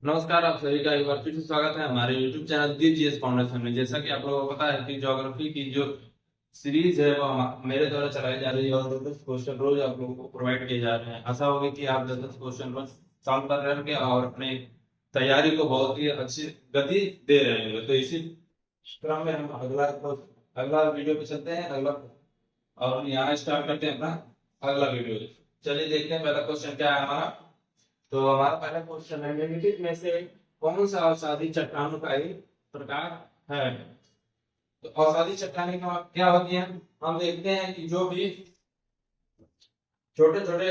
नमस्कार, आप सभी का एक बार फिर से स्वागत है हमारे YouTube चैनल जीएस फाउंडेशन में। जैसा कि आप लोगों को पता है कि ज्योग्राफी की जो सीरीज है वो मेरे द्वारा चलाई जा रही है और 10 क्वेश्चन रोज आप लोगों को प्रोवाइड किए जा रहे हैं। आशा होगी कि आप 10 क्वेश्चन रोज सॉल्व कर रहे होंगे और अपने तैयारी को बहुत ही अच्छी गति दे रहे होंगे। तो इसी क्रम में हम अगला वीडियो पे चलते हैं। अगला और यहाँ स्टार्ट करते हैं अपना अगला वीडियो। चलिए देखते हैं पहला क्वेश्चन क्या है हमारा। तो हमारा पहला क्वेश्चन है, निम्नलिखित में से कौन सा अवसादी चट्टानों का एक प्रकार है। तो अवसादी चट्टानें क्या होती हैं। हम देखते हैं कि जो भी छोटे छोटे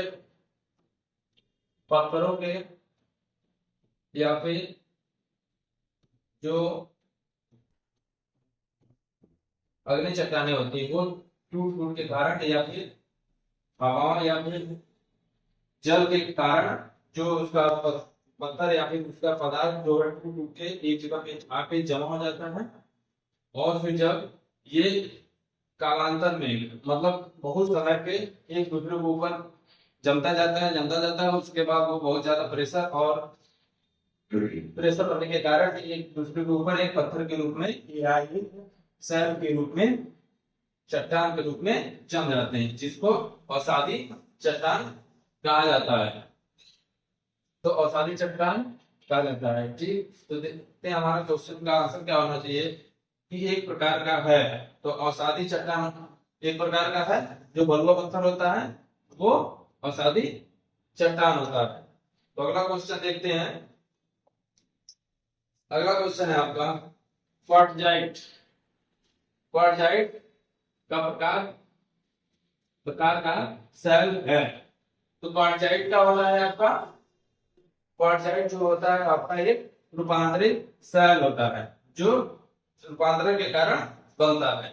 पत्थरों के या फिर जो अग्नि चट्टानें होती है वो टूट फूट के कारण या फिर हवा या फिर जल के कारण जो उसका पत्थर या फिर उसका पदार्थ जो है टूट टूट के एक जगह पे आके जमा हो जाता है। और फिर जब ये कालांतर में मतलब बहुत समय पे एक दूसरे के ऊपर जमता जाता है उसके बाद वो बहुत ज्यादा प्रेशर बनने के कारण एक दूसरे के ऊपर एक पत्थर के रूप में या एक सैल के रूप में चट्टान के रूप में जम जाते हैं, जिसको अवसादी चट्टान कहा जाता है। तो अवसादी चट्टान कहा जाता है। ठीक, तो देखते हैं हमारा क्वेश्चन का आंसर क्या होना चाहिए कि एक प्रकार का है। तो अवसादी चट्टान एक प्रकार का है। जो बलुआ पत्थर होता है वो अवसादी चट्टान होता है। तो अगला क्वेश्चन देखते हैं। अगला क्वेश्चन है आपका क्वार्टजाइट। क्वार्टजाइट का प्रकार का सेल है। तो क्वार्टजाइट क्या होता है आपका। क्वार्टजाइट जो होता है आपका एक रूपांतरित सेल होता है जो रूपांतरण के कारण बनता है।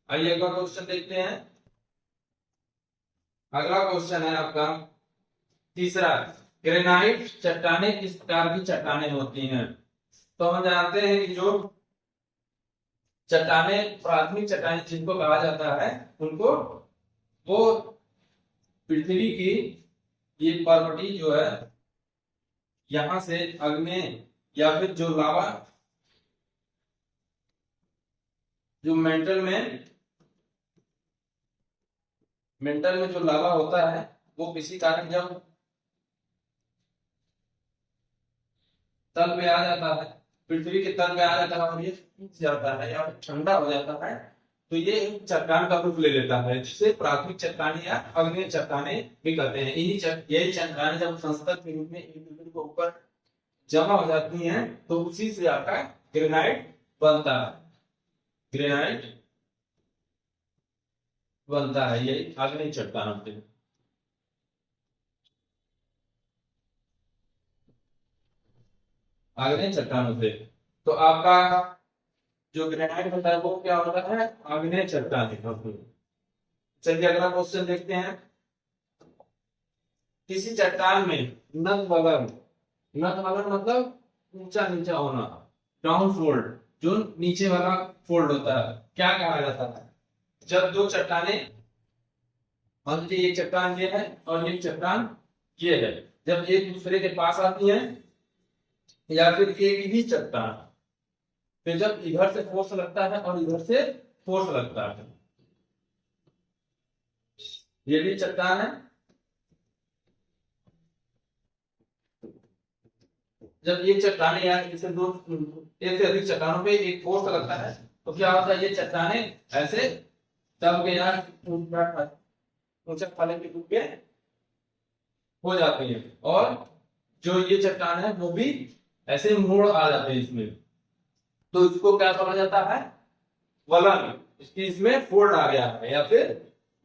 आइए अगला क्वेश्चन देखते हैं। अगला क्वेश्चन है आपका तीसरा, ग्रेनाइट चट्टानें किस प्रकार की चट्टानें होती हैं। तो हम जानते हैं कि जो चट्टानें प्राथमिक चट्टानें जिनको कहा जाता है उनको वो पृथ्वी की ये पर्वटी जो है यहां से अग्नि या फिर जो लावा जो मेंटल में जो लावा होता है वो किसी कारण जब तल पे आ जाता है, पृथ्वी के तल पे आ जाता है और ये सूख जाता है या फिर ठंडा हो जाता है तो ये एक चट्टान का रूप ले लेता है, जिसे प्राथमिक चट्टाने या अग्नि चट्टाने भी कहते हैं। यही चट्टाने जब संस्तर के रूप में एक दूसरे के ऊपर जमा हो जाती हैं तो उसी से आपका ग्रेनाइट बनता है। ग्रेनाइट बनता है ये अग्नि चट्टानों से। अग्नि चट्टानों से तो आपका जो ग्रेनाइट होता है वो क्या होता है, आग्नेय चट्टान। चलिए अगला क्वेश्चन देखते हैं। किसी चट्टान में नद वलन, नद वलन मतलब ऊंचा नीचा होना, डाउन फोल्ड जो नीचे वाला फोल्ड होता है, क्या कहा जाता है। जब दो चट्टाने मान लीजिए एक चट्टान ये है और एक चट्टान ये है, जब एक दूसरे के पास आती है या फिर एक ही चट्टान, फिर जब इधर से फोर्स लगता है और इधर से फोर्स लगता है, ये भी चट्टान है। जब एक चट्टाने या इसे दो एक से अधिक चट्टानों पे एक फोर्स लगता है तो क्या होता है, ये चट्टाने ऐसे दब के यार ऊंचा खाले के रूप में हो जाती है और जो ये चट्टान है वो भी ऐसे मोड़ आ जाते हैं इसमें। तो इसको क्या समझा जाता है, वलन। इसकी इसमें फोल्ड आ गया है या फिर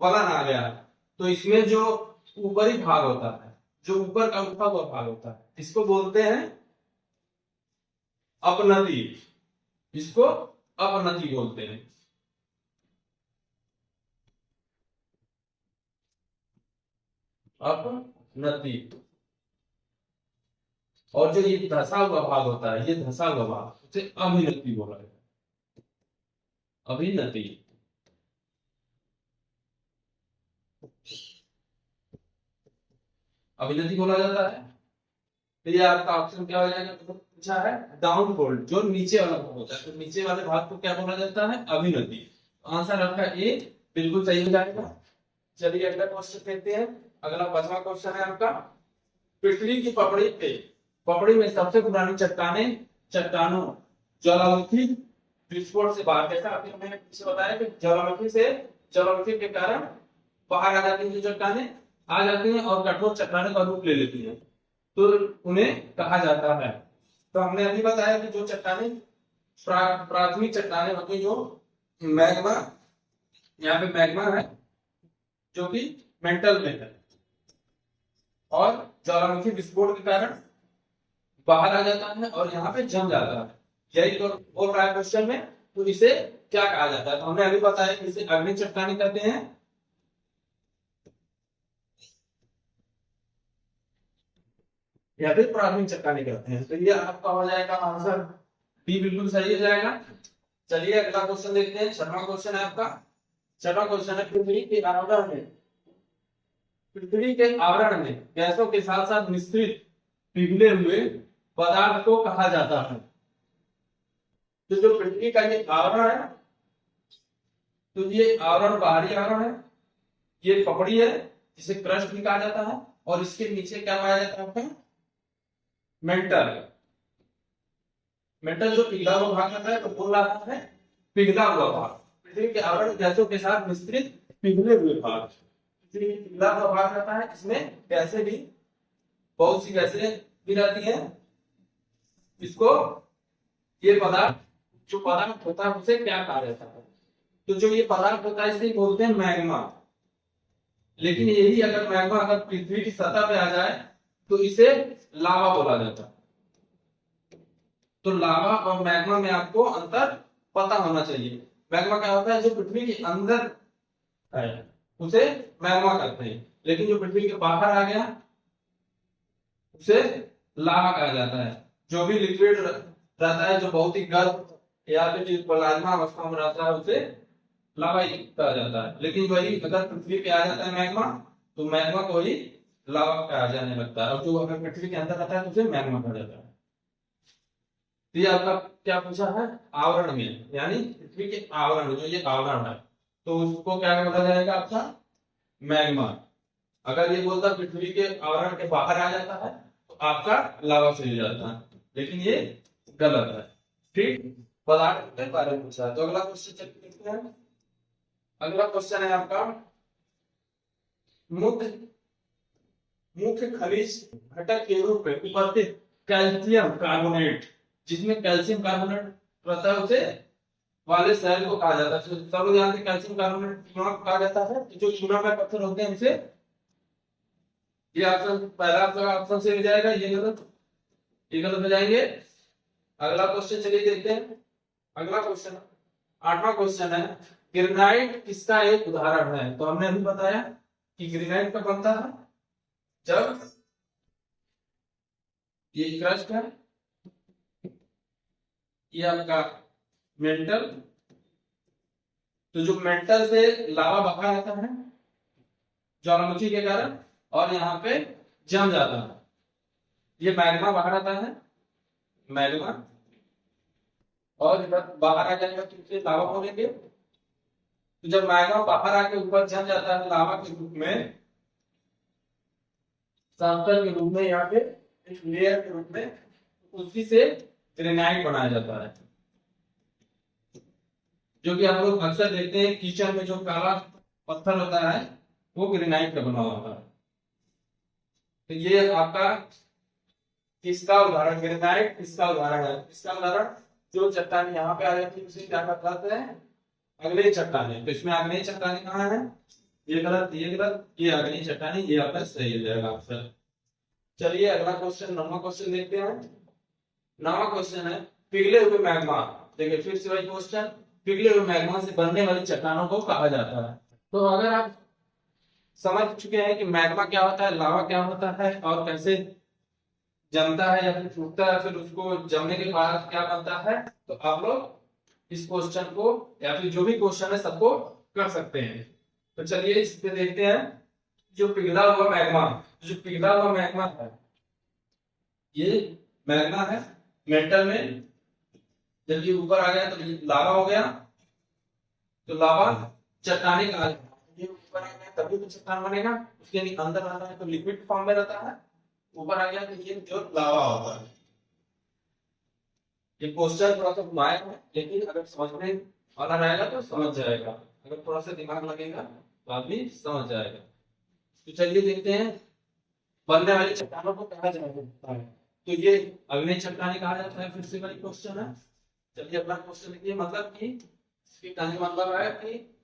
वलन आ गया है। तो इसमें जो ऊपरी भाग होता है, जो ऊपर का उठा हुआ भाग होता है, इसको बोलते हैं अपनति। इसको अपनति बोलते हैं। अपनति। और जो ये धसा हुआ भाग होता है, ये धसा हुआ भाग उसे अभिनति बोला जाता है। अभिनति। अभिनति बोला जाता है। तो ये आपका ऑप्शन क्या हो जाएगा, तो पूछा है डाउन फोल्ड, जो नीचे वाला भाग होता है, तो नीचे वाले भाग को क्या बोला जाता है, अभिनति। आंसर आपका ए बिल्कुल सही हो जाएगा। चलिए अगला क्वेश्चन देखते हैं। अगला 5वां क्वेश्चन है आपका, पृथ्वी की पपड़ी में सबसे पुरानी चट्टानों ज्वालामुखी विस्फोट से बाहर, जैसा अभी मैंने पीछे बताया कि ज्वालामुखी के कारण बाहर आ जाती हैं, जो चट्टानें आ जाती हैं और कठोर चट्टानों का रूप ले लेती हैं, तो उन्हें कहा जाता है। तो हमने अभी बताया कि जो चट्टानें प्राथमिक चट्टानें होती हैं, जो मैग्मा, यहाँ पे मैग्मा है जो कि मेंटल में है, और ज्वालामुखी विस्फोट के कारण बाहर आ जाता है और यहाँ पे जम जाता है, यही तो बोल रहा है क्वेश्चन में। तो इसे क्या कहा जाता है, तो हमने अभी बताया कि इसे अग्नि चट्टानी कहते हैं, या फिर प्राथमिक चट्टानी कहते हैं। तो ये आपका हो जाएगा आंसर बी, बिल्कुल सही हो जाएगा। चलिए अगला क्वेश्चन देखते हैं। 6वां क्वेश्चन है आपका, 6वां क्वेश्चन है, पृथ्वी के आवरण में गैसों के साथ साथ मिश्रित पिघले हुए पदार्थ को कहा जाता है। तो जो पृथ्वी का ये आवरण है, तो ये आवरण बाहरी आवरण है, ये पपड़ी है जिसे क्रस्ट भी कहा जाता है, और इसके नीचे क्या पाया जाता है आपका, मेंटल। मेंटल जो पिघला हुआ भाग आता है, तो बोल रहा है पिघला हुआ भाग, पृथ्वी के आवरण गैसों के साथ मिश्रित पिघले हुए भाग, पिघला हुआ भाग रहता है, इसमें गैसें भी, बहुत सी गैसें भी रहती हैं। इसको, ये पदार्थ, जो पदार्थ होता है उसे क्या कहा जाता है, तो जो ये पदार्थ होता है इसे बोलते हैं मैग्मा। लेकिन यही अगर मैग्मा अगर पृथ्वी की सतह पे आ जाए तो इसे लावा बोला जाता है। तो लावा और मैग्मा में आपको अंतर पता होना चाहिए। मैग्मा क्या होता है, जो पृथ्वी के अंदर है उसे मैग्मा कहते हैं, लेकिन जो पृथ्वी के बाहर आ गया उसे लावा कहा जाता है। जो भी लिक्विड रहता है, जो बहुत ही गर्म या फिर जो प्लाज्मा अवस्था में रहता है, उसे लावा ही कहा जाता है। लेकिन वही अगर पृथ्वी पे आ जाता है मैग्मा, तो मैग्मा को ही लावा कहा जाने लगता है, और जो अगर पृथ्वी के अंदर रहता है तो उसे मैग्मा कहा जाता है। तो ये आपका क्या पूछा है, आवरण में, यानी पृथ्वी के आवरण, जो ये आवरण है, तो उसको क्या बोला जाएगा आपका, मैग्मा। अगर ये बोलता पृथ्वी के आवरण के बाहर आ जाता है तो आपका लावा से हो जाता है, लेकिन ये गलत है। ठीक, पदार्थ के बारे में पूछा है। तो अगला क्वेश्चन चेक करते हैं। अगला क्वेश्चन है आपका, मुख्य मुख्य खनिज घटक के रूप में उपस्थित कैल्शियम कार्बोनेट, जिसमें कैल्शियम कार्बोनेट रहता है, उसे वाले शहर को कहा जाता है। सब लोग जानते हैं कैल्शियम कार्बोनेट चूना को कहा जाता है। जो चूना में पत्थर होते हैं उसे, ये ऑप्शन पहला आपका ऑप्शन से हो जाएगा, ये गलत हो जाएंगे। अगला क्वेश्चन चलिए देखते हैं। अगला क्वेश्चन 8वां क्वेश्चन है, ग्रेनाइट किसका एक उदाहरण है। तो हमने अभी बताया कि ग्रेनाइट कब बनता है, जब ये क्रस्ट है, ये आपका मेंटल, तो जो मेंटल से लावा बाहर आता है ज्वालामुखी के कारण, और यहाँ पे जम जाता है, ये मैग्मा बाहर आता है, मैग्मा, और इधर बाहर आ जाएगा तो इसे लावा बोलेंगे। तो जब मैग्मा बाहर आके ऊपर जम जाता है लावा के रूप में, सैंपल के रूप में, या फिर एक लेयर के रूप में, उसी से ग्रेनाइट बनाया जाता है। जो कि आप लोग अक्सर देखते हैं किचन में, जो काला पत्थर होता है वो ग्रेनाइट का बना होता है। तो ये आपका किसका उदाहरण, ग्रेनाइट किसका उदाहरण है, इसका उदाहरण जो चट्टान यहाँ पे आ जाती है उसे क्या कहते हैं, अग्नि चट्टानें। तो इसमें अग्नि चट्टानें कहाँ है, ये गलत, ये गलत, ये अग्नि चट्टानें, ये आपका सही हो जाएगा आंसर। चलिए अगला क्वेश्चन 9वां क्वेश्चन देखते हैं। 9वां क्वेश्चन है, पिघले हुए मैग्मा। देखिए फिर से वही क्वेश्चन, पिघले हुए मैग्मा से बनने वाली चट्टानों को कहा जाता है। तो अगर आप समझ चुके हैं कि मैग्मा क्या होता है, लावा क्या होता है, और कैसे जमता है या फिर टूटता है, फिर उसको जमने के बाद क्या बनता है, तो आप लोग इस क्वेश्चन को या फिर जो भी क्वेश्चन है सबको कर सकते हैं। तो चलिए इस पे देखते हैं। जो पिघला हुआ मैग्मा है, ये मैग्मा है मेटल में, जब ये ऊपर आ गया तो ये लावा हो गया, तो लावा चट्टानी कहा जाता है। ये ऊपर आ गया तभी तो चट्टान बनेगा, उसके अंदर आ रहा है तो लिक्विड फॉर्म में रहता है, ऊपर आ गया तो ये जो लावा होता है। ये क्वेश्चन थोड़ा सा घुमाया है, लेकिन अगर समझने वाला रहेगा तो समझ जाएगा, अगर थोड़ा सा दिमाग लगेगा तो आदमी समझ जाएगा। तो चलिए देखते हैं बनने वाली चट्टानों को कहा जाता है। तो ये अग्नि चट्टानी कहा जाता है, फिर से वही क्वेश्चन है। चलिए अपना क्वेश्चन लिखिए, मतलब कि इसकी कहने का मतलब है कि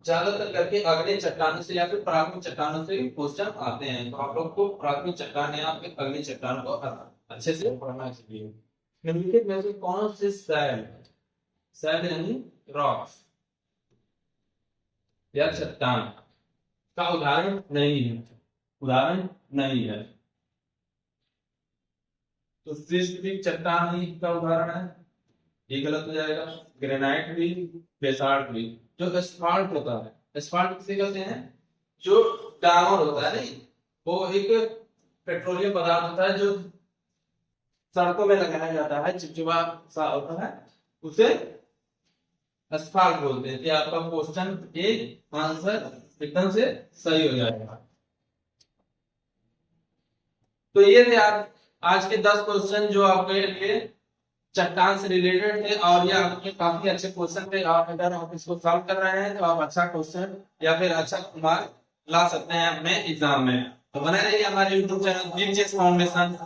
ज्यादातर करके अग्नि चट्टानों से या फिर प्राथमिक चट्टानों से क्वेश्चन आते हैं, तो आप लोग को प्राथमिक चट्टान या फिर अग्नि चट्टान को अच्छे से पढ़ना चाहिए। निम्नलिखित में से कौन से सैल यानी रॉक्स या चट्टान का उदाहरण नहीं है, उदाहरण नहीं है? तो सिस्टिक चट्टान ही का उदाहरण है, ये गलत हो जाएगा। ग्रेनाइट भी, बेसाल्ट भी। जो एस्फाल्ट होता है, एस्फाल्ट किसे कहते हैं? जो डामर होता है, नहीं, वो एक पेट्रोलियम पदार्थ होता है जो सड़कों में लगाया जाता है, चिपचिपा सा होता है, उसे एस्फाल्ट बोलते हैं। कि आपका क्वेश्चन एक आंसर एकदम से सही हो जाएगा। तो ये थे आज के 10 क्वेश्चन जो आपके लिए चट्टान से रिलेटेड थे, और ये आपके काफी अच्छे क्वेश्चन थे। और अगर आप इसको सॉल्व कर रहे हैं तो आप अच्छा क्वेश्चन या फिर अच्छा मार्क ला सकते हैं अपने एग्जाम में। तो बने रहिए हमारे यूट्यूब चैनल दीप जीएस फाउंडेशन।